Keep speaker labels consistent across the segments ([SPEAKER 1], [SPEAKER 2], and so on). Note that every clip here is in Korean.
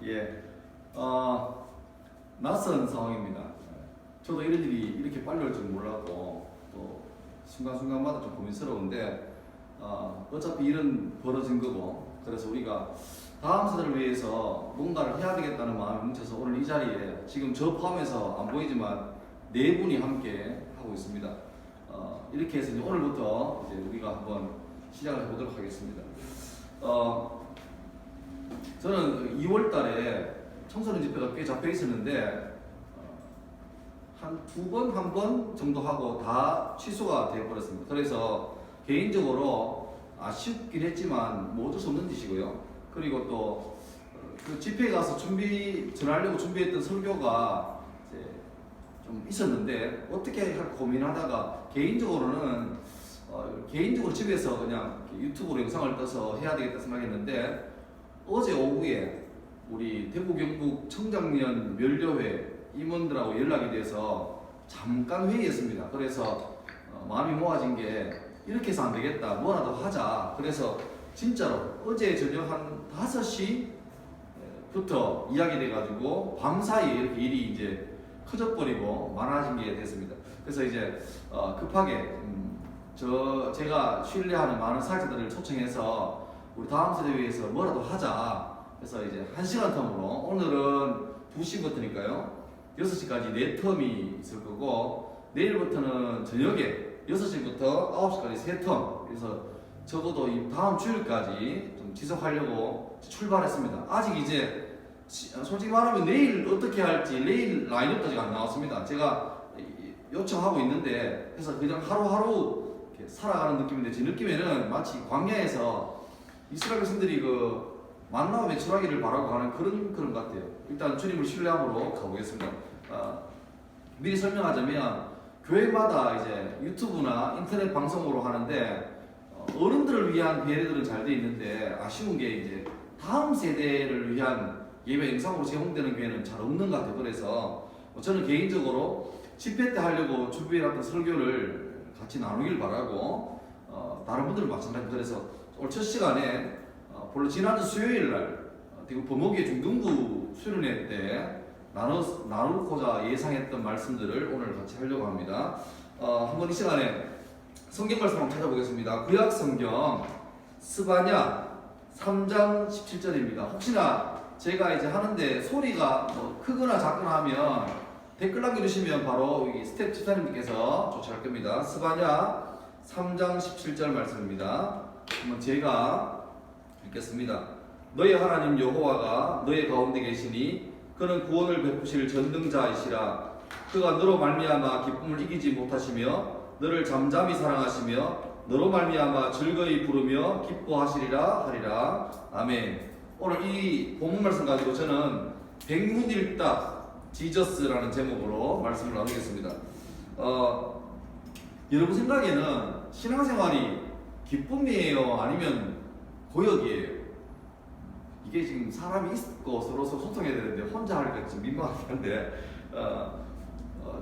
[SPEAKER 1] 예, 낯선 상황입니다. 저도 이런 일이 이렇게 빨리 올 줄 몰랐고 또 순간순간마다 좀 고민스러운데 어차피 일은 벌어진 거고, 그래서 우리가 다음 세대를 위해서 뭔가를 해야 되겠다는 마음이 뭉쳐서 오늘 이 자리에 지금 저 포함해서 안 보이지만 네 분이 함께 하고 있습니다. 이렇게 해서 이제 오늘부터 이제 우리가 한번 시작을 해보도록 하겠습니다. 저는 2월 달에 청소년 집회가 꽤 잡혀 있었는데 한 두 번, 한 번 정도 하고 다 취소가 되어버렸습니다. 그래서 개인적으로 아쉽긴 했지만 뭐 어쩔 수 없는 짓이고요. 그리고 또 그 집회에 가서 전하려고 준비했던 설교가 이제 좀 있었는데 어떻게 할까 고민하다가 개인적으로는 개인적으로 집에서 그냥 유튜브로 영상을 떠서 해야 되겠다 생각했는데, 어제 오후에 우리 대구 경북 청장년 면료회 임원들하고 연락이 돼서 잠깐 회의했습니다. 그래서 마음이 모아진 게 이렇게 해서 안 되겠다, 뭐라도 하자. 그래서 진짜로 어제 저녁 한 5시부터 이야기돼가지고 밤사이에 이렇게 일이 이제 커져버리고 많아진 게 됐습니다. 그래서 이제 급하게 제가 신뢰하는 많은 사역자들을 초청해서 우리 다음 세대 위해서 뭐라도 하자. 그래서 이제 1시간 텀으로, 오늘은 2시부터니까요 6시까지 4텀이 있을 거고, 내일부터는 저녁에 6시부터 9시까지 3텀, 그래서 적어도 이 다음 주일까지 좀 지속하려고 출발했습니다. 아직 이제 솔직히 말하면 내일 어떻게 할지, 내일 라인업도 아직 안 나왔습니다. 제가 요청하고 있는데, 그래서 그냥 하루하루 이렇게 살아가는 느낌인데, 제 느낌에는 마치 광야에서 이스라엘 백성들이 그 만나와 매출하기를 바라고 가는 그런 것 같아요. 일단 주님을 신뢰함으로 가보겠습니다. 미리 설명하자면, 교회마다 이제 유튜브나 인터넷 방송으로 하는데 어른들을 위한 배려들은 잘 돼 있는데, 아쉬운 게 이제 다음 세대를 위한 예배 영상으로 제공되는 교회는 잘 없는 것 같아요. 그래서 저는 개인적으로 집회 때 하려고 준비해놨던 설교를 같이 나누길 바라고, 다른 분들은 마찬가지입니다. 그래서 오늘 첫 시간에 본래 지난주 수요일 날 대구 범어교회 중등부 수련회 때 나누고자 예상했던 말씀들을 오늘 같이 하려고 합니다. 한번 이 시간에 성경 말씀 한번 찾아보겠습니다. 구약 성경 스바냐 3장 17절입니다. 혹시나 제가 이제 하는데 소리가 뭐 크거나 작거나 하면 댓글 남겨주시면 바로 여기 스텝 집사님께서 조치할 겁니다. 스바냐 3장 17절 말씀입니다. 한번 제가 읽겠습니다. 너희 하나님 여호와가 너희 가운데 계시니 그는 구원을 베푸실 전능자이시라. 그가 너로 말미암아 기쁨을 이기지 못하시며 너를 잠잠히 사랑하시며 너로 말미암아 즐거이 부르며 기뻐하시리라 하리라. 아멘. 오늘 이 본문 말씀 가지고 저는 백문일답 지저스라는 제목으로 말씀을 나누겠습니다. 여러분 생각에는 신앙생활이 기쁨이에요, 아니면 고역이에요? 이게 지금 사람이 있고 서로 소통해야 되는데 혼자 하니까 좀 민망하긴 한데,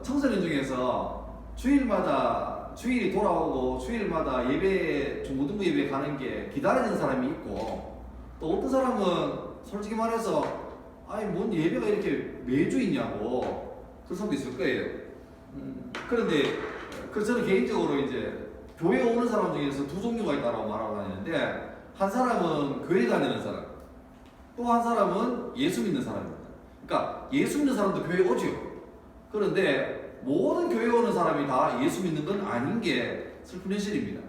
[SPEAKER 1] 청소년 중에서 주일이 돌아오고 주일마다 예배, 중고등부 예배 가는 게 기다리는 사람이 있고, 또 어떤 사람은 솔직히 말해서 아니 뭔 예배가 이렇게 매주 있냐고 그런 사람도 있을 거예요. 그런데 그래서 저는 개인적으로 이제 교회 오는 사람 중에서 두 종류가 있다고 말하고 다니는데, 한 사람은 교회 다니는 사람, 또 한 사람은 예수 믿는 사람입니다. 그러니까 예수 믿는 사람도 교회 오죠. 그런데 모든 교회 오는 사람이 다 예수 믿는 건 아닌 게 슬픈 현실입니다.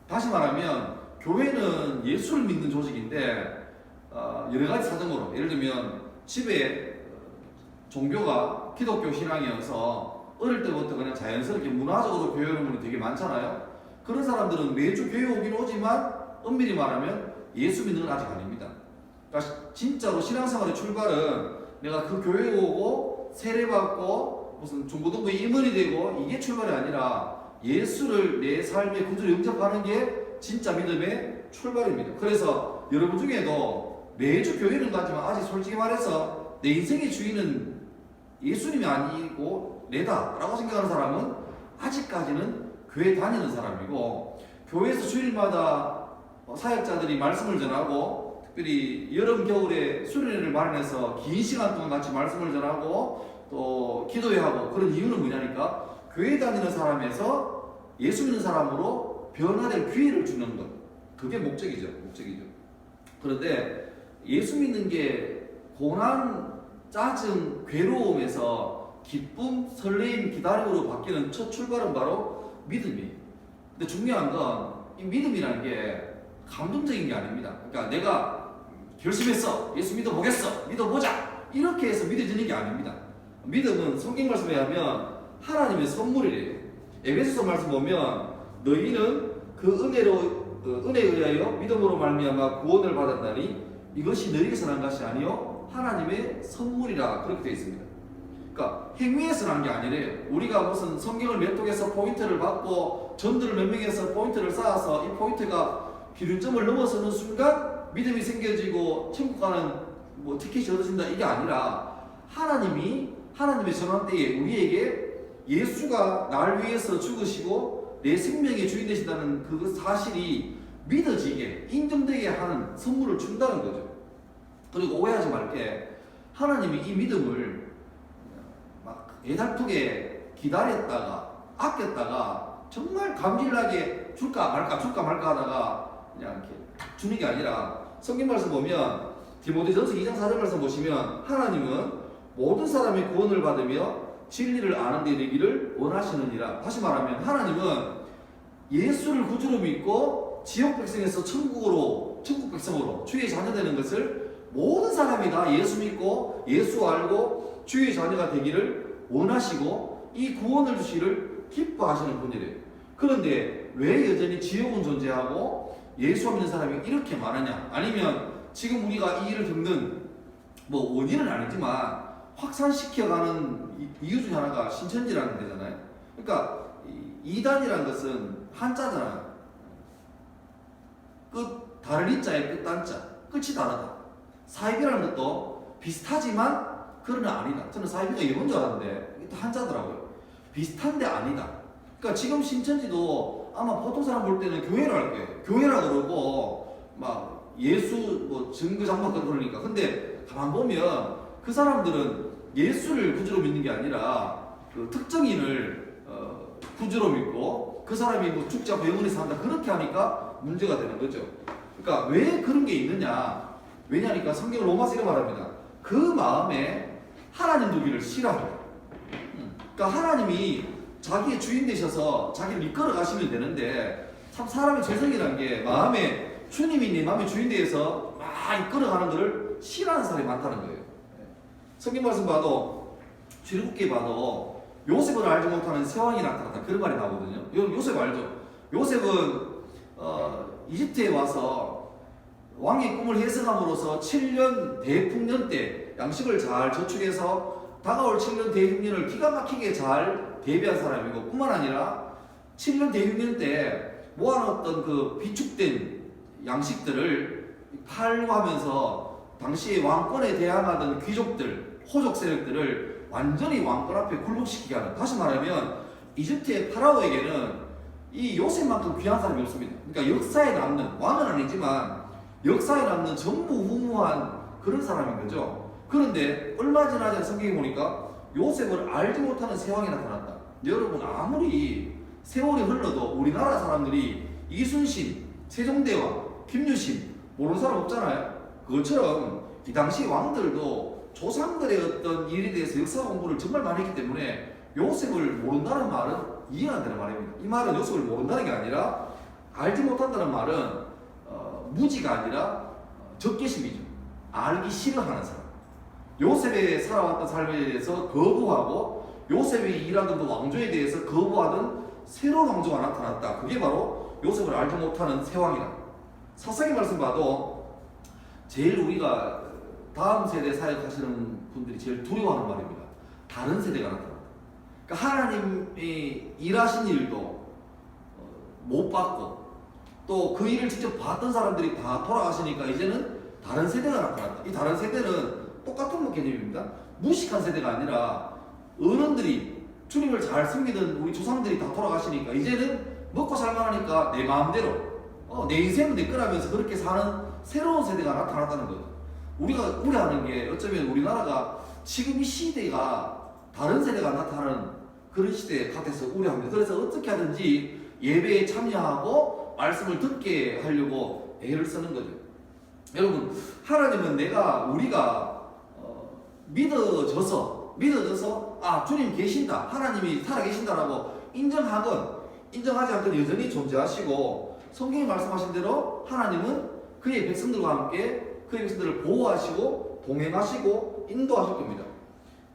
[SPEAKER 1] 다시 말하면 교회는 예수를 믿는 조직인데, 여러 가지 사정으로, 예를 들면 집에 종교가 기독교 신앙이어서 어릴 때부터 그냥 자연스럽게 문화적으로 교회 오는 분이 되게 많잖아요. 그런 사람들은 매주 교회 오긴 오지만 엄밀히 말하면 예수 믿는 건 아직 아닙니다. 그러니까 진짜로 신앙생활의 출발은 내가 그 교회 오고 세례받고 무슨 중고등부 임원이 되고 이게 출발이 아니라 예수를 내 삶의 구주로 영접하는 게 진짜 믿음의 출발입니다. 그래서 여러분 중에도 매주 교회는 가지만 아직 솔직히 말해서 내 인생의 주인은 예수님이 아니고 내다 라고 생각하는 사람은 아직까지는 교회 다니는 사람이고, 교회에서 주일마다 사역자들이 말씀을 전하고 특별히 여름 겨울에 수련회를 마련해서 긴 시간 동안 같이 말씀을 전하고 또 기도회하고 그런 이유는 뭐냐니까 교회 다니는 사람에서 예수 믿는 사람으로 변화될 기회를 주는 것, 그게 목적이죠. 그런데 예수 믿는 게 고난, 짜증, 괴로움에서 기쁨, 설레임, 기다림으로 바뀌는 첫 출발은 바로 믿음이에요. 근데 중요한 건 이 믿음이라는 게 감동적인 게 아닙니다. 그러니까 내가 결심했어, 예수 믿어보겠어, 믿어보자, 이렇게 해서 믿어지는 게 아닙니다. 믿음은 성경 말씀에 하면 하나님의 선물이래요. 에베소서 말씀 보면 너희는 그 은혜에 의하여 믿음으로 말미암아 구원을 받았나니 이것이 너희에게서 난 것이 아니요 하나님의 선물이라, 그렇게 되어 있습니다. 그러니까 행위에서 난 게 아니래요. 우리가 무슨 성경을 몇 독에서 포인트를 받고 전도를 몇 명에서 포인트를 쌓아서 이 포인트가 기준점을 넘어서는 순간 믿음이 생겨지고 천국 가는 뭐 티켓이 얻어진다, 이게 아니라 하나님의 전환 때에 우리에게 예수가 날 위해서 죽으시고 내 생명의 주인 되신다는 그 사실이 믿어지게, 인정되게 하는 선물을 준다는 거죠. 그리고 오해하지 말게, 하나님이 이 믿음을 막 애달프게 기다렸다가 아꼈다가 정말 감질나게 줄까 말까 하다가 그냥 이렇게 탁 주는 게 아니라, 성경 말씀 보면 디모데전서 2장 4절 말씀 보시면 하나님은 모든 사람이 구원을 받으며 진리를 아는 데 이르기를 원하시느니라. 다시 말하면 하나님은 예수를 구주로 믿고 지옥 백성에서 천국 백성으로 주의 자녀 되는 것을 모든 사람이 다 예수 믿고 예수 알고 주의 자녀가 되기를 원하시고 이 구원을 주시기를 기뻐하시는 분이래요. 그런데 왜 여전히 지옥은 존재하고 예수 믿는 사람이 이렇게 많으냐? 아니면 지금 우리가 이 일을 겪는 뭐 원인은 아니지만 확산시켜가는 이유 중 하나가 신천지라는 데잖아요. 그러니까 이단이라는 것은 한자잖아요. 끝, 다른 이자의 끝 단자, 끝이 다르다. 사이비라는 것도 비슷하지만 그러나 아니다. 저는 사이비가 이런 줄 알았는데 이게 한자더라고요. 비슷한데 아니다. 그러니까 지금 신천지도 아마 보통 사람 볼 때는 교회를 할 거예요. 교회라 그러고 막 예수 뭐 증거 장막 그러니까. 근데 가만 보면 그 사람들은 예수를 구주로 믿는 게 아니라 그 특정인을 구주로 믿고 그 사람이 뭐 죽지 않고 영원히 산다, 그렇게 하니까 문제가 되는 거죠. 그러니까 왜 그런 게 있느냐? 왜냐니까 성경 로마서 이렇게 말합니다. 그 마음에 하나님 두기를 싫어하고, 그러니까 하나님이 자기의 주인 되셔서 자기를 이끌어 가시면 되는데, 참 사람의 죄성이라는 게 마음에 주님이 내 마음의 주인 되어서 막 이끌어 가는 것을 싫어하는 사람이 많다는 거예요. 성경 말씀 봐도 출애굽기에 봐도 요셉을 알지 못하는 세왕이 나타났다, 그런 말이 나오거든요. 요셉 알죠? 요셉은 이집트에 와서 왕의 꿈을 해석함으로써 7년 대풍년 때 양식을 잘 저축해서 다가올 7년 대흉년을 기가 막히게 잘 대비한 사람이고, 뿐만 아니라 7년 대흉년 때 모아놨던 그 비축된 양식들을 팔고 하면서 당시에 왕권에 대항하던 귀족들, 호족 세력들을 완전히 왕권 앞에 굴복시키게 하는, 다시 말하면 이집트의 파라오에게는 이 요셉만큼 귀한 사람이 없습니다. 그러니까 역사에 남는, 왕은 아니지만 역사에 남는 전무후무한 그런 사람인 거죠. 그런데 얼마 지나지 않은 성경에 보니까 요셉을 알지 못하는 세왕이 나타났다. 여러분, 아무리 세월이 흘러도 우리나라 사람들이 이순신, 세종대왕, 김유신 모르는 사람 없잖아요. 그것처럼 이 당시 왕들도 조상들의 어떤 일에 대해서 역사 공부를 정말 많이 했기 때문에 요셉을 모른다는 말은 이해가 안 되는 말입니다. 이 말은 요셉을 모른다는 게 아니라, 알지 못한다는 말은 무지가 아니라 적개심이죠. 알기 싫어하는 사람. 요셉의 살아왔던 삶에 대해서 거부하고 요셉이 일하던 그 왕조에 대해서 거부하던 새로운 왕조가 나타났다. 그게 바로 요셉을 알지 못하는 세왕이다. 사사기 말씀 봐도 제일 우리가 다음 세대 사역하시는 분들이 제일 두려워하는 말입니다. 다른 세대가 나타난다. 그러니까 하나님이 일하신 일도 못 받고 또 그 일을 직접 봤던 사람들이 다 돌아가시니까 이제는 다른 세대가 나타났다. 이 다른 세대는 똑같은 개념입니다. 무식한 세대가 아니라 어른들이 주님을 잘 섬기던 우리 조상들이 다 돌아가시니까 이제는 먹고 살만하니까 내 마음대로 내 인생은 내 거라면서 그렇게 사는 새로운 세대가 나타났다는 거죠. 우리가 우려하는 게 어쩌면 우리나라가 지금 이 시대가 다른 세대가 나타나는 그런 시대 같아서 우려합니다. 그래서 어떻게 하든지 예배에 참여하고 말씀을 듣게 하려고 애를 쓰는 거죠. 여러분, 하나님은 우리가 믿어져서 주님 계신다, 하나님이 살아계신다라고 인정하건 인정하지 않건 여전히 존재하시고, 성경이 말씀하신 대로 하나님은 그의 백성들과 함께 그의 백성들을 보호하시고 동행하시고 인도하실 겁니다.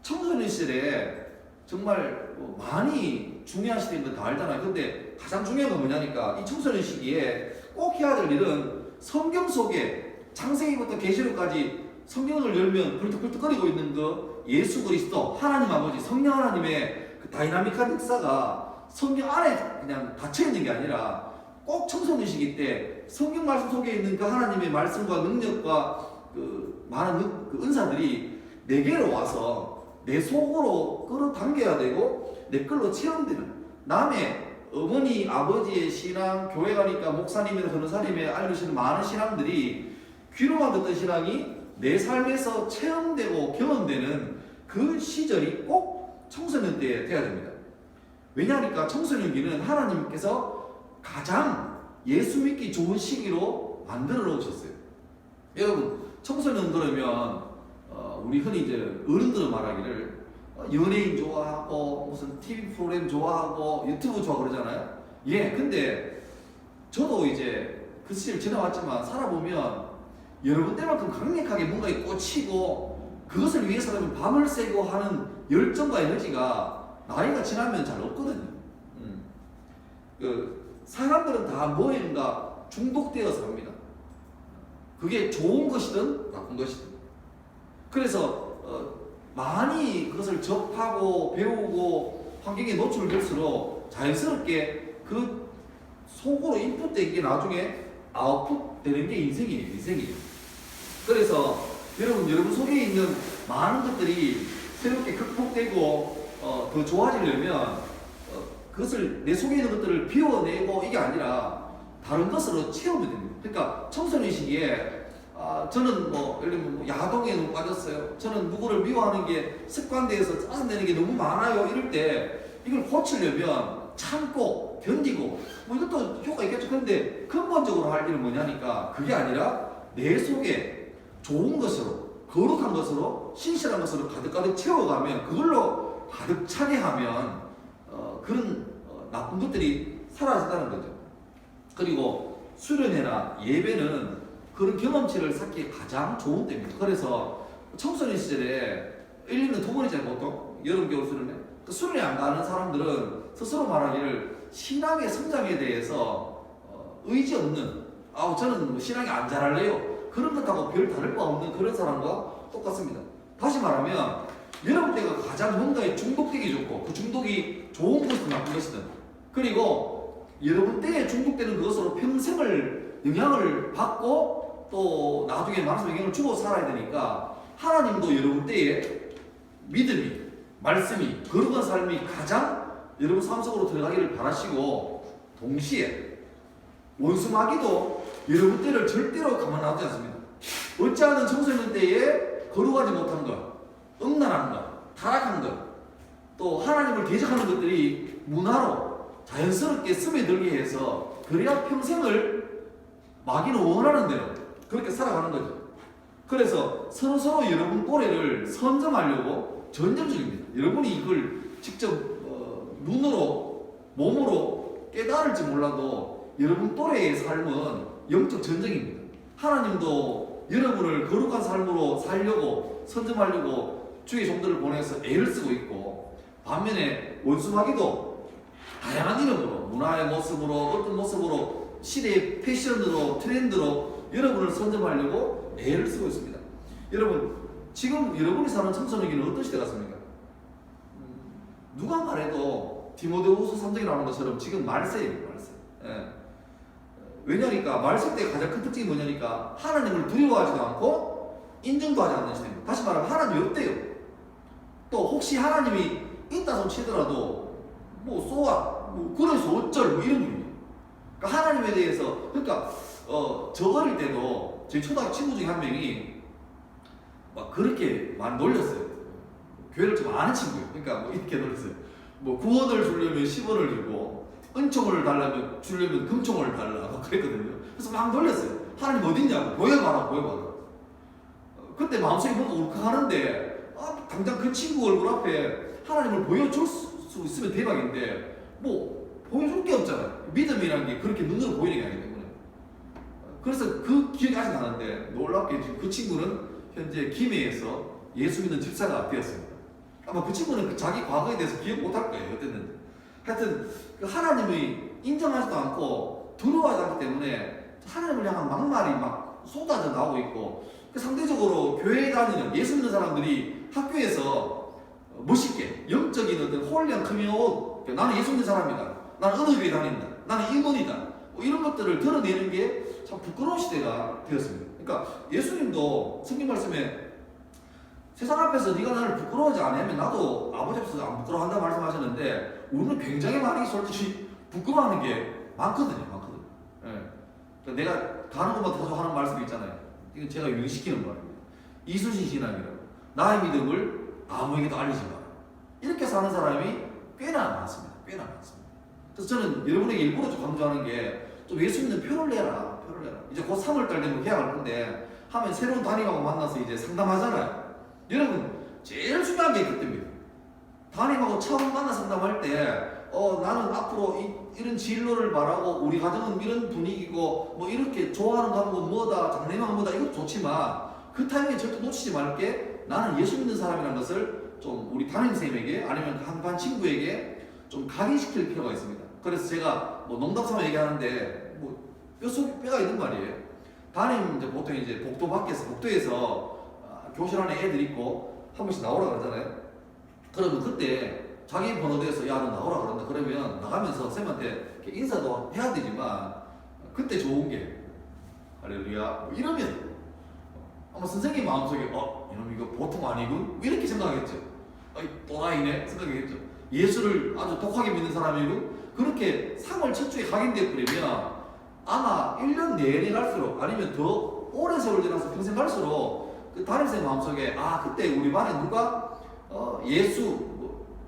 [SPEAKER 1] 청소년 시절에 정말 많이 중요한 시대인 건 다 알잖아요. 근데 가장 중요한 건 뭐냐니까, 이 청소년 시기에 꼭 해야 될 일은 성경 속에 창세기부터 계시록까지 성경을 열면 펄떡펄떡거리고 있는 그 예수 그리스도, 하나님 아버지, 성령 하나님의 그 다이나믹한 역사가 성경 안에 그냥 닫혀있는 게 아니라 꼭 청소년 시기 때 성경 말씀 속에 있는 그 하나님의 말씀과 능력과 그 많은 그 은사들이 내게로 와서 내 속으로 끌어당겨야 되고 내 걸로 체험되는, 남의 어머니 아버지의 신앙, 교회 가니까 목사님이나 변호사님이 알려주시는 많은 신앙들이 귀로만 듣던 신앙이 내 삶에서 체험되고 경험되는 그 시절이 꼭 청소년 때 돼야 됩니다. 왜냐하니까 청소년기는 하나님께서 가장 예수 믿기 좋은 시기로 만들어 놓으셨어요. 여러분, 청소년 그러면 우리 흔히 이제 어른들은 말하기를 연예인 좋아하고 무슨 TV 프로그램 좋아하고 유튜브 좋아하고 그러잖아요. 예, 근데 저도 이제 그 시절 지나왔지만 살아보면 여러분 때만큼 강력하게 뭔가에 꽂히고 그것을 위해서라면 밤을 새고 하는 열정과 에너지가 나이가 지나면 잘 없거든요. 사람들은 다 뭐인가 중독되어서 합니다. 그게 좋은 것이든 나쁜 것이든. 그래서 많이 그것을 접하고 배우고 환경에 노출될수록 자연스럽게 그 속으로 인풋된 게 나중에 아웃풋되는 게 인생이에요. 그래서 여러분 속에 있는 많은 것들이 새롭게 극복되고 더 좋아지려면 그것을 내 속에 있는 것들을 비워내고 이게 아니라 다른 것으로 채우면 됩니다. 그러니까 청소년 시기에 저는 예를 들면 야동에 너무 빠졌어요. 저는 누구를 미워하는 게 습관되어서 짜증내는 게 너무 많아요. 이럴 때 이걸 고치려면 참고 견디고 이것도 효과 있겠죠. 그런데 근본적으로 할 일은 뭐냐니까, 그게 아니라 내 속에 좋은 것으로, 거룩한 것으로, 신실한 것으로 가득가득 채워가면, 그걸로 가득 차게 하면 그런 나쁜 것들이 사라진다는 거죠. 그리고 수련회나 예배는 그런 경험치를 쌓기에 가장 좋은 때입니다. 그래서 청소년 시절에 1년에 2번이잖아요, 보통. 여름, 겨울 수련회. 그 수련회 안 가는 사람들은 스스로 말하기를 신앙의 성장에 대해서 의지 없는, 저는 신앙이 안 자랄래요, 그런 것하고 별 다를 바 없는 그런 사람과 똑같습니다. 다시 말하면 여러분 때가 가장 뭔가에 중독되기 좋고, 그 중독이 좋은 것이든 나쁜 것이든, 그리고 여러분 때에 중독되는 그것으로 평생을 영향을 받고 또 나중에 말씀 영향을 주고 살아야 되니까, 하나님도 여러분 때에 믿음이, 말씀이, 거룩한 삶이 가장 여러분 삶 속으로 들어가기를 바라시고, 동시에 원수 마귀도 여러분 때를 절대로 가만 놔두지 않습니다. 어찌하는 청소년 때에 거룩하지 못한 것, 음란한 것, 타락한 것, 또 하나님을 대적하는 것들이 문화로 자연스럽게 스며들게 해서, 그래야 평생을 마귀는 원하는 대로 그렇게 살아가는 거죠. 그래서 서로 여러분 또래를 선점하려고 전쟁 중입니다. 여러분이 이걸 직접 눈으로, 몸으로 깨달을지 몰라도 여러분 또래의 삶은 영적 전쟁입니다. 하나님도 여러분을 거룩한 삶으로 살려고, 선점하려고 주의 종들을 보내서 애를 쓰고 있고, 반면에 원수마귀도 다양한 이름으로, 문화의 모습으로, 어떤 모습으로, 시대의 패션으로, 트렌드로 여러분을 선점하려고 애를 쓰고 있습니다. 여러분, 지금 여러분이 사는 청소년기는 어떤 시대 같습니까? 누가 말해도 디모데후서 3장에 나오는 것처럼 지금 말세예요, 말세. 예. 왜냐니까 말세 때 가장 큰 특징이 뭐냐니까, 하나님을 두려워하지도 않고 인정도 하지 않는 시대입니다. 다시 말하면 하나님이 없대요. 또 혹시 하나님이 있다 손 치더라도 그래서 어쩔 이런 분이에요. 그러니까 하나님에 대해서, 그러니까 저 어릴 때도 때도 저희 초등학교 친구 중에 한 명이 막 그렇게 많이 놀렸어요. 교회를 좀 아는 친구예요. 그러니까 뭐 이렇게 놀렸어요. 뭐 구원을 주려면 10원을 주고 은총을 주려면 금총을 달라 막 그랬거든요. 그래서 막 놀렸어요. 하나님 어딨냐고 보여봐라 보여봐라. 그때 마음속에 뭔가 울컥하는데 당장 그 친구 얼굴 앞에 하나님을 보여줄 수 있으면 대박인데 뭐 보여줄 게 없잖아요. 믿음이라는 게 그렇게 눈으로 보이는 게 아니기 때문에. 그래서 그 기억이 아직 나는데 놀랍게 지금 그 친구는 현재 김해에서 예수 믿는 집사가 되었습니다. 아마 그 친구는 자기 과거에 대해서 기억 못할 거예요. 어땠는지. 하여튼 그 하나님이 인정하지도 않고 두려워하지 않기 때문에 하나님을 향한 막말이 막 쏟아져 나오고 있고, 상대적으로 교회에 다니는 예수 믿는 사람들이 학교에서 멋있게 영적인 어떤 홀리한 커밍아웃, 나는 예수 믿는 사람이다, 나는 어느 교회 다닌다, 나는 일본이다, 뭐 이런 것들을 드러내는 게 참 부끄러운 시대가 되었습니다. 그러니까 예수님도 성경 말씀에 세상 앞에서 네가 나를 부끄러워하지 않으면 나도 아버지 앞에서 안 부끄러워한다 말씀하셨는데, 우리는 굉장히 많이 솔직히 부끄러워하는 게 많거든요. 예. 그러니까 내가 가는 곳마다 자주 하는 말씀이 있잖아요. 이건 제가 유행시키는 말입니다. 이순신 신앙이라고. 나의 믿음을 아무에게도 알리지 마라. 이렇게 사는 사람이 꽤나 많습니다. 그래서 저는 여러분에게 일부러 좀 강조하는 게, 좀 예수 믿는 표를 내라. 이제 곧 3월달 되면 계약할 건데 하면 새로운 담임하고 만나서 이제 상담하잖아요. 여러분 제일 중요한 게 그때입니다. 담임하고 처음 만나 상담할 때 나는 앞으로 이런 진로를 말하고 우리 가정은 이런 분위기고 뭐 이렇게 좋아하는 과목은 뭐다, 장래망은 뭐다, 이것도 좋지만 그 타이밍에 절대 놓치지 말 게, 나는 예수 믿는 사람이라는 것을 좀 우리 담임선생님에게 아니면 한 반 친구에게 좀 각인시킬 필요가 있습니다. 그래서 제가 뭐 농담삼아 얘기하는데 뭐 뼈가 있는 말이에요. 담임 이제 보통 이제 복도에서 교실 안에 애들 있고 한 번씩 나오라 그러잖아요. 그러면 그때 자기 번호대에서 야 너 나오라 그런다 그러면 나가면서 쌤한테 인사도 해야 되지만, 그때 좋은 게 할렐루야 뭐 이러면 아마 선생님 마음속에 이놈 이거 보통 아니군 이렇게 생각하겠죠. 또라이네 생각하겠죠. 예수를 아주 독하게 믿는 사람이고 그렇게 3월 첫 주에 각인되어 버리면 아마 1년 내내 갈수록 아니면 더 오랜 세월 지나서 평생 갈수록 그 담임선생님 마음속에 그때 우리 반에 누가 예수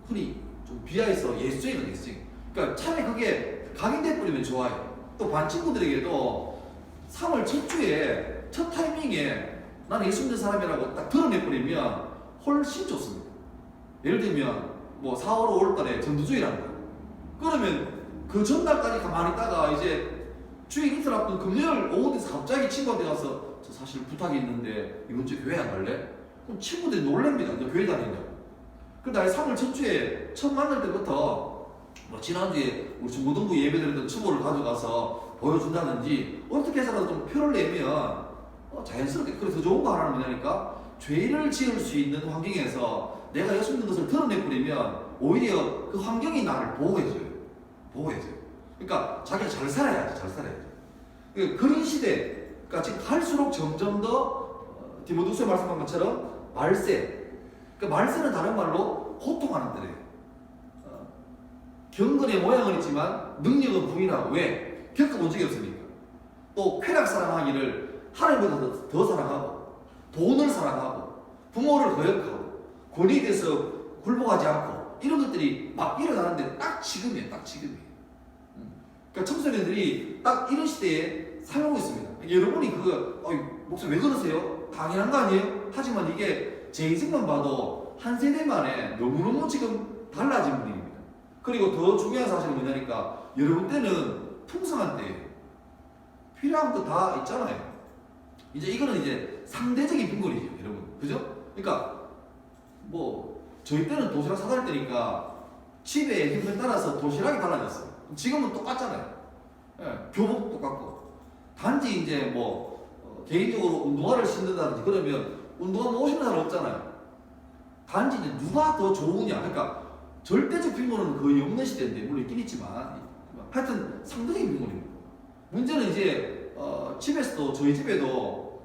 [SPEAKER 1] 흔히 좀 비하해서 예수쟁이는 예수쟁이. 그러니까 차라리 그게 각인돼 버리면 좋아요. 또 반 친구들에게도 3월 첫 주에 첫 타이밍에 나는 예수 믿는 사람이라고 딱 드러내 버리면 훨씬 좋습니다. 예를 들면 뭐 4월 5월 달에 전도주의라는 거예요. 그러면 그 전날까지 가만히 있다가 이제 주일 이틀 앞둔 금요일 오후 돼서 갑자기 친구한테 가서 저 사실 부탁이 있는데 이번 주에 교회 안 갈래? 그럼 친구들이 놀랍니다. 너 교회 다니냐고. 근데 아예 3월 첫 주에 처음 만날 때부터 뭐 지난주에 우리 중고등부 예배드렸던 추모를 가져가서 보여준다든지 어떻게 해서라도 좀 표를 내면 자연스럽게, 그래서 좋은 거 하나는 뭐냐니까, 죄를 지을 수 있는 환경에서 내가 예수 믿는 것을 드러내버리면 오히려 그 환경이 나를 보호해줘요. 그러니까 자기가 잘 살아야지. 그러니까 그런 시대가 지금 갈수록 점점 더 디모데후서에 말씀한 것처럼 말세. 그러니까 말세는 다른 말로 호통하는 때래요. 경건의 모양은 있지만 능력은 부인하고. 왜? 겪어본 적이 없으니까. 또 쾌락 사랑하기를 하나님보다 더 사랑하고, 돈을 사랑하고, 부모를 거역하고, 권위에 대해서 굴복하지 않고, 이런 것들이 막 일어나는데 딱 지금이에요. 그러니까 청소년들이 딱 이런 시대에 살고 있습니다. 여러분이 목사님 왜 그러세요? 당연한 거 아니에요? 하지만 이게 제 인생만 봐도 한 세대 만에 너무너무 지금 달라진 분위기입니다. 그리고 더 중요한 사실은 뭐냐니까, 여러분 때는 풍성한 때예요. 필요한 거 다 있잖아요. 이제 이거는 이제 상대적인 빈곤이죠, 여러분. 그죠? 그러니까 뭐 저희 때는 도시락 사다닐 때니까 집의 형편 따라서 도시락이 달라졌어요. 지금은 똑같잖아요. 교복도 똑같고. 단지 이제 개인적으로 운동화를 신는다든지 그러면 운동화 못 신는 사람 없잖아요. 단지 이제 누가 더 좋으냐. 그러니까 절대적 빈곤은 거의 없는 시대인데, 물론 있긴 있지만 하여튼 상대적인 빈곤입니다. 문제는 이제 집에서도, 저희 집에도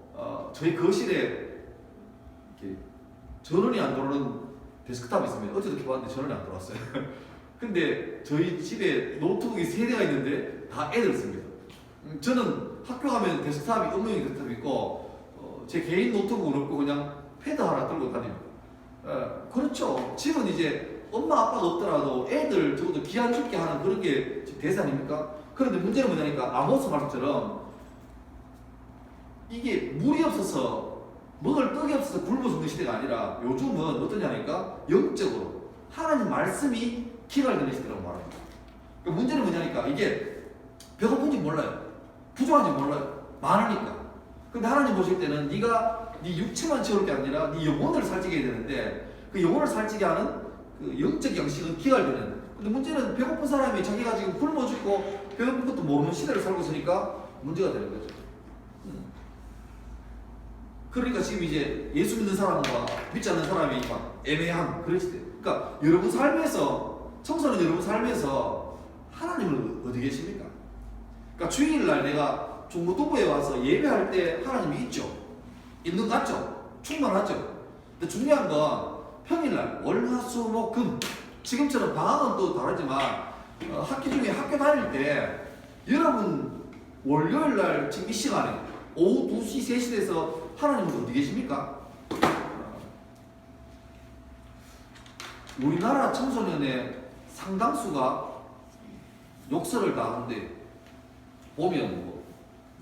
[SPEAKER 1] 저희 거실에 이렇게 전원이 안 들어오는 데스크탑이 있으면 어제도 켜봤는데 전원이 안 들어왔어요. 근데 저희 집에 노트북이 3대가 있는데 다 애들 씁니다. 저는 학교 가면 데스크탑이 음용이 데스크탑 있고 제 개인 노트북은 없고 그냥 패드 하나 들고 다니고. 그렇죠. 집은 이제 엄마 아빠가 없더라도 애들 적어도 기한 죽게 하는 그런 게 지금 대세 아닙니까? 그런데 문제는 뭐냐니까 아모스 말씀처럼 이게 물이 없어서 먹을 떡이 없어서 굶어 죽는 시대가 아니라 요즘은 어떠냐니까 영적으로 하나님 말씀이 기갈되는 시대라고 말합니다. 그러니까 문제는 뭐냐니까 이게 배고픈지 몰라요. 부족한지 몰라요. 많으니까. 근데 하나님 보실 때는 네가 네 육체만 채울 게 아니라 네 영혼을 살찌게 해야 되는데 그 영혼을 살찌게 하는 그 영적 양식은 기갈되는. 근데 문제는 배고픈 사람이 자기가 지금 굶어 죽고 배고픈 것도 모르는 시대를 살고 있으니까 문제가 되는 거죠. 그러니까 지금 이제 예수 믿는 사람과 믿지 않는 사람이 막 애매한 그런 시대. 그러니까 여러분 삶에서 청소년 여러분 삶에서 하나님은 어디 계십니까? 그러니까 주일날 내가 중고등부에 와서 예배할 때 하나님이 있죠. 있는 것 같죠? 충만하죠. 근데 중요한 건 평일날 월화수목금 지금처럼 방학은 또 다르지만 학기 중에 학교 다닐 때 여러분 월요일날 지금 이 시간에 오후 2시, 3시 돼서 하나님은 어디 계십니까? 우리나라 청소년의 상당수가 욕설을 다 하는데 보면 뭐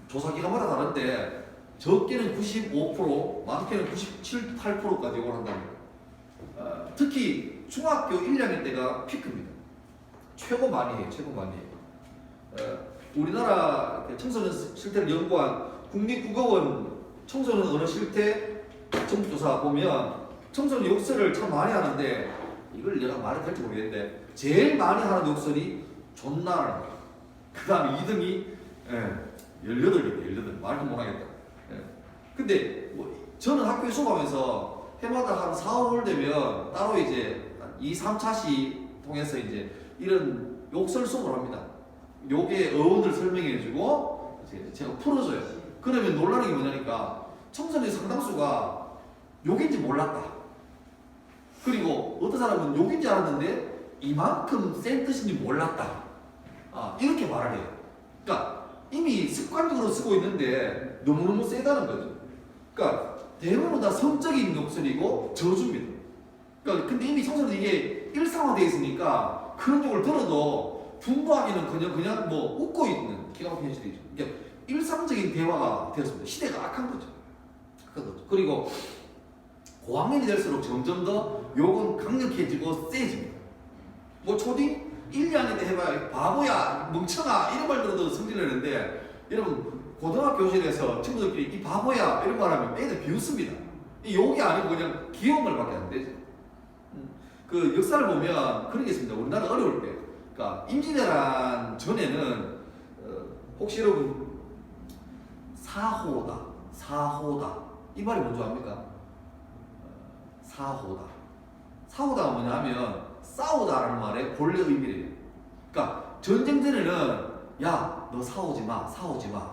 [SPEAKER 1] 조사기관마다 다른데 적게는 95%, 많게는 97, 8%까지 오고 한답니다. 특히 중학교 1, 2학년 때가 피크입니다. 최고 많이 해요. 최고 많이 해요. 우리나라 청소년 실태를 연구한 국립국어원 청소년 언어 실태 전국조사 보면 청소년 욕설을 참 많이 하는데 이걸 내가 말이 될지 모르겠는데 제일 많이 하는 욕설이 존나라는 거예요. 그 다음에 2등이 18개예요. 18. 말도 못하겠다. 근데 뭐 저는 학교에 수업하면서 해마다 한 4, 5월 되면 따로 이제 2, 3차시 통해서 이제 이런 욕설 수업을 합니다. 요게 어원을 설명해주고 제가 풀어줘요. 그러면 놀라는 게 뭐냐니까 청소년 상당수가 욕인지 몰랐다. 그리고 어떤 사람은 욕인지 알았는데 이만큼 센 뜻인지 몰랐다. 이렇게 말을 해요. 그러니까 이미 습관적으로 쓰고 있는데 너무너무 세다는 거죠. 그러니까 대부분 다 성적인 욕설이고 저주입니다. 그러니까 근데 이미 청소년 이게 일상화되어 있으니까 그런 욕을 들어도 분노하기는 그냥 뭐 웃고 있는 기가 막힌 현실이죠. 그러니까 일상적인 대화가 되었습니다. 시대가 악한 거죠. 그리고 고학년이 될수록 점점 더 욕은 강력해지고 세집니다. 뭐 초딩 1, 2학년 때 해봐야 바보야, 멍청아 이런 말 들어도 성질내는데 여러분 고등학교 교실에서 친구들끼리 이 바보야 이런 말 하면 애들 비웃습니다. 이 욕이 아니고 그냥 귀여운 말밖에 안 되죠. 그 역사를 보면 그런 게 있습니다. 우리나라 어려울 때. 그러니까 임진왜란 전에는 혹시 여러분 사호다 이 말이 뭔지 압니까? 사호다가 뭐냐면 싸우다라는 말의 본래 의미래요. 그러니까 전쟁 전에는 야 너 싸우지 마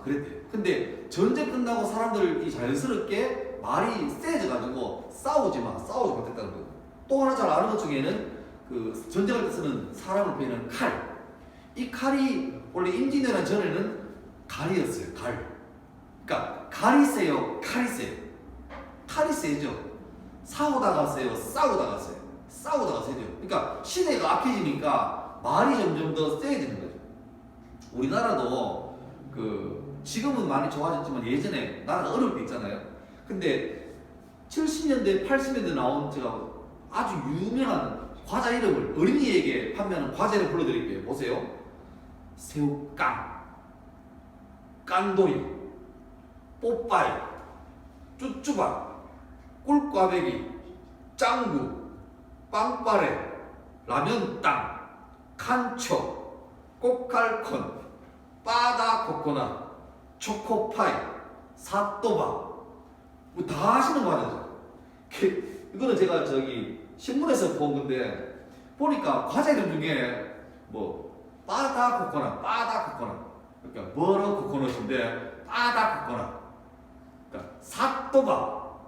[SPEAKER 1] 그랬대요. 근데 전쟁 끝나고 사람들이 자연스럽게 말이 세져가지고 싸우지 마 됐다는 거예요. 또 하나 잘 아는 것 중에는 그 전쟁할 때 쓰는 사람을 표현하는 칼. 이 칼이 원래 임진왜란 전에는 갈이었어요. 그러니까 갈이 세요, 칼이 세요. 칼이 세죠. 싸우다가 세요, 싸우다가 세죠. 그러니까 시대가 악해지니까 말이 점점 더 세지는 거죠. 우리나라도 그 지금은 많이 좋아졌지만 예전에 나라가 어려울 때 있잖아요. 근데 70년대, 80년대 나온 제가 아주 유명한 과자 이름을 어린이에게 판매하는 과자를 불러드릴게요. 보세요. 새우깡, 깐돌이, 뽀빠이, 쭈쭈밥, 꿀꽈배기, 짱구, 빵빠레, 라면땅, 칸초, 꼬칼콘, 빠다코코넛, 초코파이, 사또밥 뭐 다 하시는 과자죠. 이거는 제가 신문에서 본 건데 보니까 과자 이름 중에 뭐 빠다코코넛 그러니까 버러 코코넛인데 빠다코코넛 그러니까 사또밥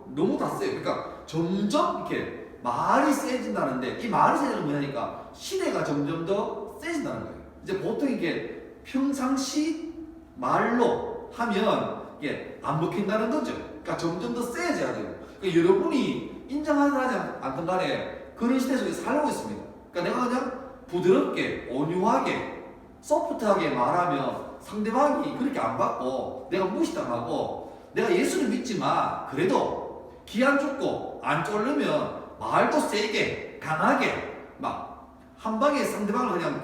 [SPEAKER 1] 너무 다 세요. 그러니까 점점 이렇게 말이 세진다는데 이 말이 세지는 뭐냐니까 시대가 점점 더 세진다는 거예요. 이제 보통 이게 평상시 말로 하면 이게 안 먹힌다는 거죠. 그러니까 점점 더 세져야 돼요. 그러니까 여러분이 인정하든 하지 않든 간에 그런 시대 속에 살고 있습니다. 그러니까 내가 그냥 부드럽게, 온유하게, 소프트하게 말하면 상대방이 그렇게 안 받고 내가 무시당하고 내가 예수를 믿지만 그래도 기 안 죽고 안 쫄르면 말도 세게, 강하게 막 한 방에 상대방을 그냥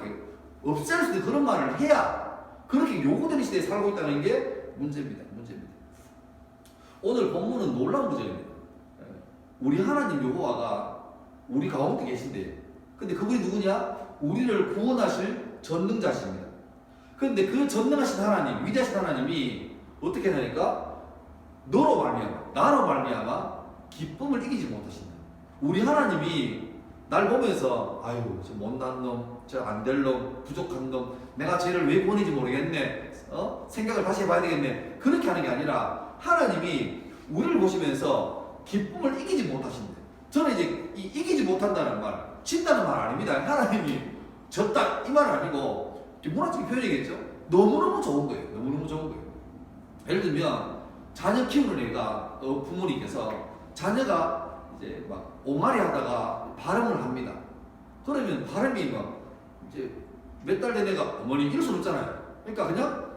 [SPEAKER 1] 없앨 수 있는 그런 말을 해야 그렇게 요구되는 시대에 살고 있다는 게 문제입니다. 오늘 본문은 놀라운 구절입니다. 우리 하나님 여호와가 우리 가운데 계신데, 근데 그분이 누구냐? 우리를 구원하실 전능자십니다. 그런데 그 전능하신 하나님, 위대하신 하나님이 어떻게 하냐니까 너로 말미암아, 나로 말미암아 기쁨을 이기지 못하신다. 우리 하나님이 날 보면서 아유 저 못난 놈, 저 안 될 놈, 부족한 놈, 내가 쟤를 왜 보내지 모르겠네, 생각을 다시 해봐야 되겠네, 그렇게 하는 게 아니라 하나님이 우리를 보시면서 기쁨을 이기지 못하신대. 저는 이제 이기지 못한다는 말, 진다는 말 아닙니다. 하나님이 졌다 이 말 아니고 문화적인 표현이겠죠. 너무너무 좋은 거예요. 너무너무 좋은 거예요. 예를 들면 자녀 키우는 애가 부모님께서 자녀가 이제 막 옹알이 하다가 발음을 합니다. 그러면 발음이 막 이제 몇 달 된 애가 어머니 이럴 수는 없잖아요. 그러니까 그냥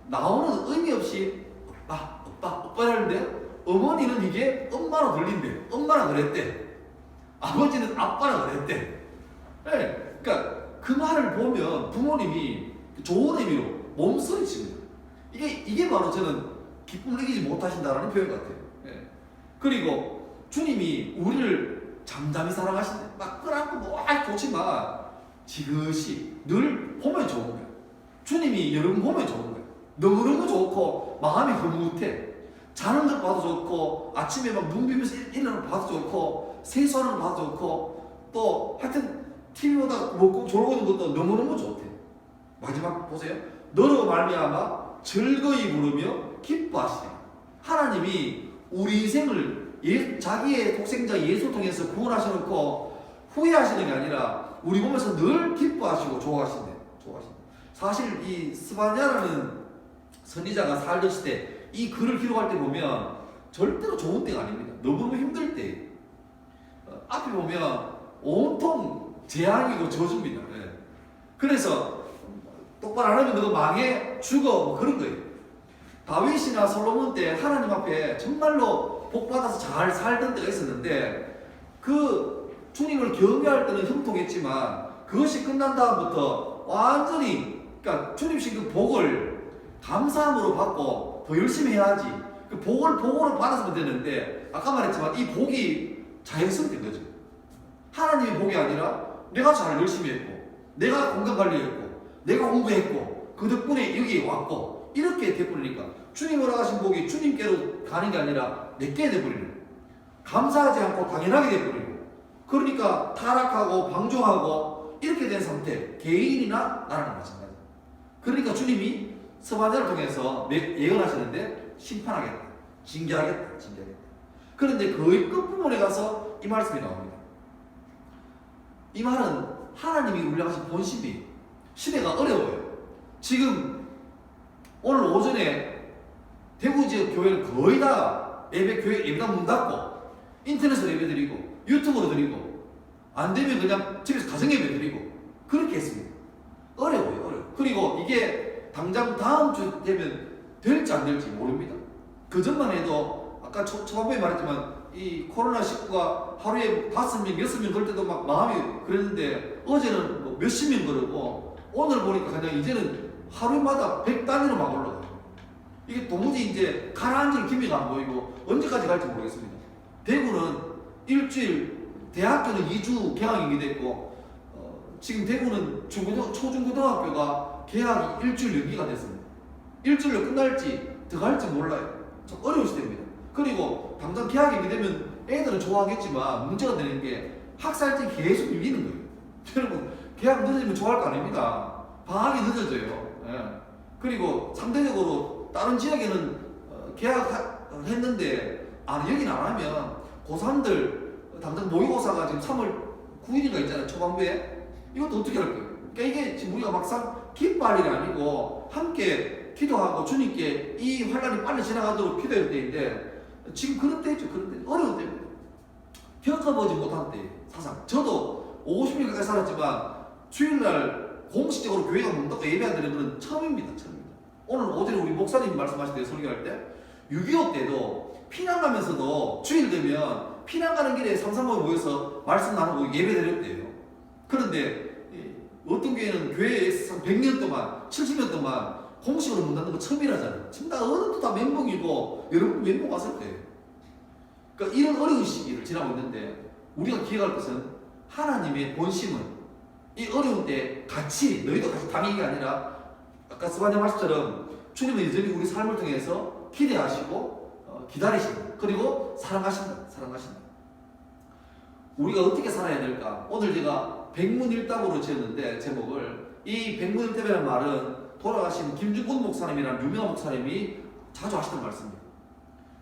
[SPEAKER 1] 나오는 의미 없이 오빠 이러는데 어머니는 이게 엄마로 들린대. 엄마라 그랬대. 아버지는 아빠라 그랬대. 네, 그러니까 그 말을 보면 부모님이 좋은 의미로 몸서리칩니다. 이게 바로 저는 기쁨을 이기지 못하신다라는 표현 같아요. 네. 그리고 주님이 우리를 잠잠히 사랑하신대. 막 끌어안고 뭐 좋지만 지그시 늘 보면 좋은 거예요. 주님이 여러분 보면 좋은 거예요. 너무너무 좋고 마음이 흐뭇해. 자는 걸 봐도 좋고 아침에 막 눈 비비면서 일어나는 걸 봐도 좋고 세수하는 걸 봐도 좋고 또 하여튼 TV 보다 먹고 졸고 있는 것도 너무너무 좋대. 마지막 보세요. 너로 말미암아 즐거이 부르며 기뻐하시네. 하나님이 우리 인생을 자기의 독생자 예수 통해서 구원하셔놓고 후회하시는 게 아니라 우리 보면서 늘 기뻐하시고 좋아하신대. 사실 이 스바냐라는 선지자가 살던 시대 이 글을 기록할 때 보면 절대로 좋은 때가 아닙니다. 너무너무 힘들 때. 앞에 보면 온통 재앙이고 저주입니다. 네. 그래서 똑바로 안 하면 너 망해 죽어 뭐 그런 거예요. 다윗이나 솔로몬 때 하나님 앞에 정말로 복받아서 잘 살던 때가 있었는데 그 주님을 경외할 때는 형통했지만 그것이 끝난 다음부터 완전히 그러니까 주님신 그 복을 감사함으로 받고 더 열심히 해야지. 그 복으로 받았으면 되는데 아까 말했지만 이 복이 자연스럽게 된 거죠. 하나님의 복이 아니라 내가 잘 열심히 했고 내가 건강관리했고 내가 공부했고 그 덕분에 여기 왔고 이렇게 돼버리니까 주님 허락하신 복이 주님께로 가는 게 아니라 내게 돼버리는, 감사하지 않고 당연하게 돼버리고, 그러니까 타락하고 방종하고 이렇게 된 상태, 개인이나 나라는 마찬가지. 그러니까 주님이 스바냐를 통해서 예언하시는데 심판하겠다, 징계하겠다. 그런데 거의 끝부분에 가서 이 말씀이 나옵니다. 이 말은 하나님이 우리가 하신 본심이 시대가 어려워요. 지금 오늘 오전에 대구 지역 교회는 거의 다 교회 예배당 문 닫고 인터넷으로 예배 드리고 유튜브로 드리고 안 되면 그냥 집에서 가정 예배 드리고 그렇게 했습니다. 어려워요. 그리고 이게 당장 다음 주 되면 될지 안 될지 모릅니다. 그 전만 해도 아까 초반부에 말했지만 이 코로나19가 하루에 5명, 6명 걸 때도 막 마음이 그랬는데 어제는 뭐 몇십 명 그러고 오늘 보니까 그냥 이제는 하루마다 100단위로 막 올라가요. 이게 도무지 이제 가라앉을 기미가 안 보이고 언제까지 갈지 모르겠습니다. 대구는 일주일, 대학교는 2주 개학이 됐고 지금 대구는 초중고등학교가 개학이 일주일 연기가 됐습니다. 일주일로 끝날지 더 갈지 몰라요. 좀 어려운 시대입니다. 그리고 당장 개학이 되면 애들은 좋아하겠지만 문제가 되는 게 학살증이 계속 밀리는 거예요. 여러분 개학 늦어지면 좋아할 거 아닙니다. 방학이 늦어져요. 예. 그리고 상대적으로 다른 지역에는 개학했는데 여기는 안 하면 고3들 당장 모의고사가 지금 3월 9일인가 있잖아요. 초반부에. 이것도 어떻게 할 거예요? 그러니까 이게 지금 우리가 막상 기뻐할 일이 아니고 함께 기도하고 주님께 이 환란이 빨리 지나가도록 기도할 때인데 지금 그런 때죠. 그런 때 어려운 때입니다. 겪어보지 못한 때 사상. 저도 50년 가까이 살았지만 주일날 공식적으로 교회가 문닫고 예배하는 그런 처음입니다. 오늘 어제 우리 목사님 말씀하실 때 설교할 때 6.25 때도 피난 가면서도 주일 되면 피난 가는 길에 삼삼오에 모여서 말씀 나누고 예배 드렸대요. 그런데 어떤 교회는 교회에서 100년 동안 70년 동안 공식으로 문 닫는 거 처음이라잖아요. 지금 다 어른도 다 멘붕이고 여러분 멘붕 왔을 때예요. 그러니까 이런 어려운 시기를 지나고 있는데 우리가 기억할 것은 하나님의 본심은 이 어려운 때 같이 너희도 같이 당연히 아니라 아까 스바냐 말씀처럼 주님은 여전히 우리 삶을 통해서 기대하시고 기다리신다. 그리고 사랑하신다. 우리가 어떻게 살아야 될까? 오늘 제가 백문일답으로 지었는데 제목을 이 백문일답이라는 말은 돌아가신 김중곤 목사님이라는 유명한 목사님이 자주 하시던 말씀입니다.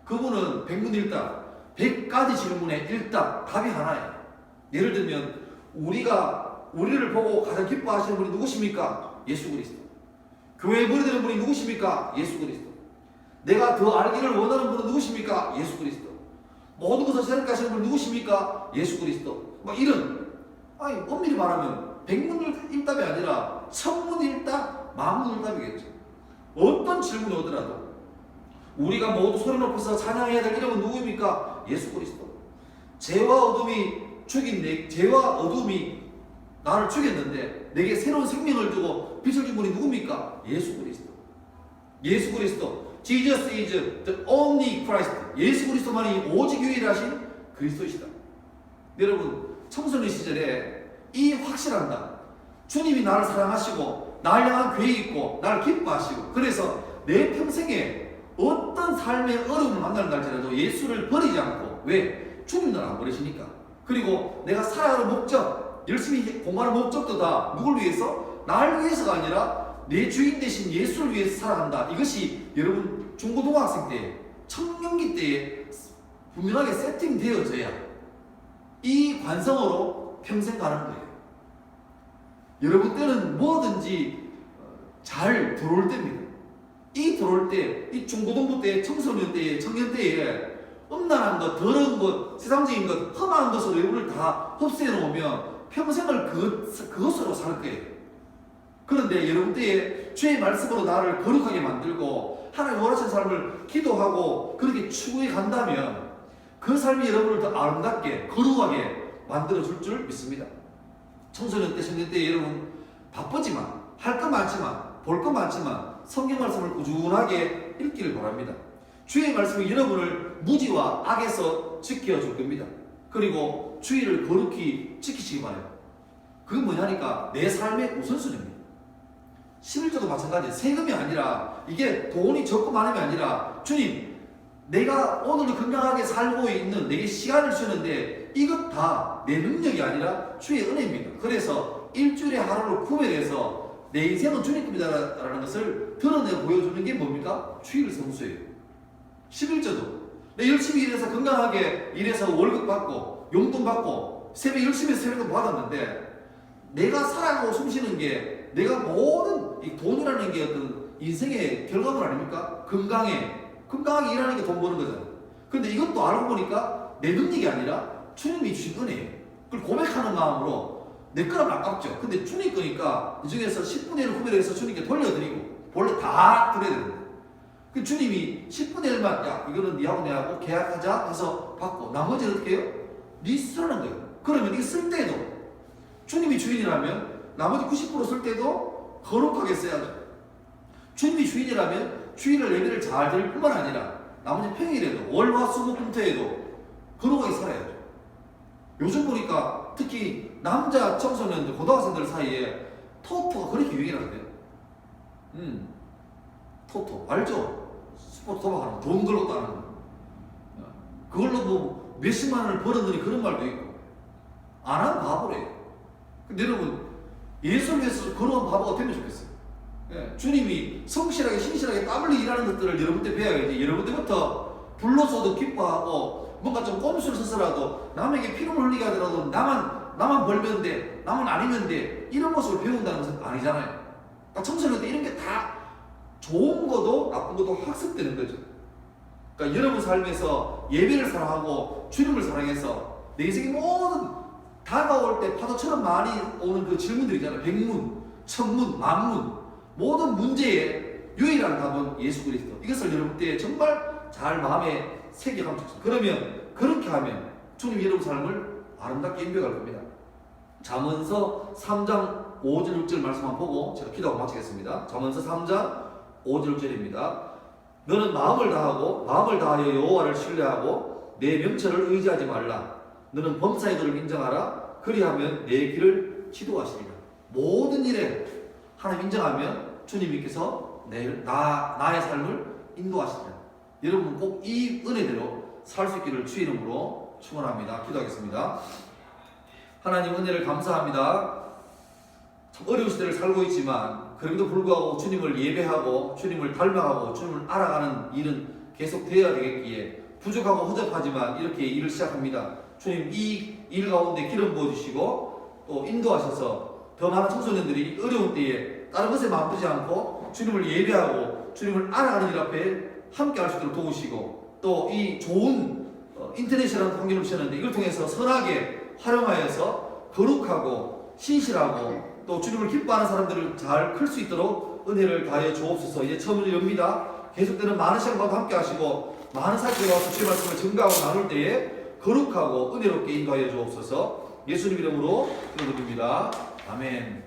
[SPEAKER 1] 그분은 백문일답 100가지 질문에 일답 답이 하나예요. 예를 들면 우리를 보고 가장 기뻐하시는 분이 누구십니까? 예수 그리스도. 교회에 버리되는 분이 누구십니까? 예수 그리스도. 내가 더 알기를 원하는 분은 누구십니까? 예수 그리스도. 모든 것을 생각하시는 분은 누구십니까? 예수 그리스도. 막 이런 엄밀히 말하면 백문일답이 아니라 천문일답, 만문일답이겠죠. 어떤 질문이 오더라도 우리가 모두 소리 높여서 찬양해야 될 이름은 누구입니까? 예수 그리스도. 죄와 어둠이 나를 죽였는데 내게 새로운 생명을 주고 빛을 준 분이 누굽니까? 예수 그리스도. 예수 그리스도. Jesus is the only Christ. 예수 그리스도만이 오직 유일하신 그리스도이시다. 여러분 청소년 시절에 이 확실한다. 주님이 나를 사랑하시고 나를 향한 계획이 있고 나를 기뻐하시고 그래서 내 평생에 어떤 삶의 어려움을 만나는 날짜라도 예수를 버리지 않고 왜? 주님 나를 안 버리시니까. 그리고 내가 살아가는 목적, 열심히 공부하는 목적도 다 누굴 위해서? 나를 위해서가 아니라 내 주인 대신 예수를 위해서 살아간다. 이것이 여러분 중고등학생 때, 청년기 때에 분명하게 세팅되어져야 이 관성으로 평생 가는 거예요. 여러분 때는 뭐든지 잘 들어올 때입니다. 이 들어올 때, 이 중고등부 때, 청소년 때에, 청년 때에 음란한 것, 더러운 것, 세상적인 것, 험한 것으로 여러분을 다 흡수해 놓으면 평생을 그것으로 살 거예요. 그런데 여러분 때에 주의 말씀으로 나를 거룩하게 만들고 하나님 원하시는 삶을 기도하고 그렇게 추구해 간다면 그 삶이 여러분을 더 아름답게 거룩하게 만들어줄 줄 믿습니다. 청소년 때, 청년 때 여러분 바쁘지만 할 것 많지만 볼 것 많지만 성경 말씀을 꾸준하게 읽기를 바랍니다. 주의 말씀이 여러분을 무지와 악에서 지켜줄 겁니다. 그리고 주의를 거룩히 지키시기 바랍니다. 그건 뭐냐니까 내 삶의 우선순위입니다. 11조도 마찬가지. 세금이 아니라 이게 돈이 적고 많음이 아니라 주님 내가 오늘도 건강하게 살고 있는 내게 시간을 주는데 이것 다 내 능력이 아니라 주의 은혜입니다. 그래서 일주일에 하루를 구별해서 내 인생은 주님 겁니다라는 것을 드러내 보여주는 게 뭡니까? 주일을 성수해요. 11조도 내 열심히 일해서 건강하게 일해서 월급 받고 용돈 받고 새벽 열심히 해서 새벽도 받았는데 내가 살아가고 숨쉬는 게 내가 모든 이 돈이라는 게 어떤 인생의 결과물 아닙니까? 건강하게 일하는 게 돈 버는 거잖아요. 근데 이것도 알고 보니까 내 능력이 아니라 주님이 주신 은혜예요. 그걸 고백하는 마음으로 내 거라면 아깝죠. 근데 주님 거니까 이 중에서 10분의 1을 구별해서 주님께 돌려드리고 본래 다 드려야 됩니다. 그 주님이 10분의 1만 야 이거는 니하고 내하고 계약하자 해서 받고 나머지는 어떻게 해요? 니 쓰라는 거예요. 그러면 이게 쓸 때도 주님이 주인이라면 나머지 90% 쓸 때도 거룩하게 써야죠. 주님이 주인이라면 주일을 예배를 잘 드릴 뿐만 아니라 나머지 평일에도 월화수목금토에도 거룩하게 살아야죠. 요즘 보니까 특히 남자 청소년들 고등학생들 사이에 토토가 그렇게 유행이라는데요. 토토 알죠? 스포츠 도박하는 거, 돈 걸고 따는 거. 그걸로 뭐 몇십만 원을 벌었느니 그런 말도 있고 안 하면 바보래요. 근데 여러분 예수를 위해서 그런 바보가 되면 좋겠어요. 예, 주님이 성실하게 신실하게 땀 흘리게 일하는 것들을 여러분 때 배워야지. 여러분 때부터 불러서도 기뻐하고 뭔가 좀 꼼수를 써서라도 남에게 피눈물 흘리게 하더라도 나만 벌면 돼, 나만 아니면 돼 이런 모습을 배운다는 것은 아니잖아요. 청소년 때 이런 게 다 좋은 것도 나쁜 것도 학습되는 거죠. 그러니까 여러분 삶에서 예배를 사랑하고 주님을 사랑해서 내 인생의 모든 다가올 때 파도처럼 많이 오는 그 질문들 있잖아요. 백문, 천문, 만문 모든 문제의 유일한 답은 예수 그리스도. 이것을 여러분 때 정말 잘 마음에 새겨가면 좋습니다. 그러면 그렇게 하면 주님 여러분 삶을 아름답게 인도할 겁니다. 잠언서 3장 5절 6절 말씀만 보고 제가 기도하고 마치겠습니다. 잠언서 3장 5절 6절입니다. 너는 마음을 다하여 여호와를 신뢰하고 내 명철을 의지하지 말라. 너는 범사의 도를 인정하라. 그리하면 내 길을 지도하시리라. 모든 일에 하나님 인정하면 주님께서 나의 삶을 인도하시리라. 여러분 꼭 이 은혜대로 살 수 있기를 주의 이름으로 축원합니다. 기도하겠습니다. 하나님 은혜를 감사합니다. 참 어려운 시대를 살고 있지만 그럼에도 불구하고 주님을 예배하고 주님을 닮아가고 주님을 알아가는 일은 계속 되어야 되겠기에 부족하고 허접하지만 이렇게 일을 시작합니다. 주님 이 일 가운데 기름 부어주시고 또 인도하셔서 더 많은 청소년들이 어려운 때에 다른 것에 마음두지 않고 주님을 예배하고 주님을 알아가는 일 앞에 함께 할 수 있도록 도우시고 또 이 좋은 인터넷이라는 환경을 주셨는데 이걸 통해서 선하게 활용하여서 거룩하고 신실하고 또 주님을 기뻐하는 사람들을 잘 클 수 있도록 은혜를 다하여 주옵소서. 이제 처음을 엽니다. 계속되는 많은 시간과 함께 하시고 많은 사람들이 와서 주의 말씀을 증가하고 나눌 때에 거룩하고 은혜롭게 인도하여 주옵소서. 예수님 이름으로 기도드립니다. 아멘.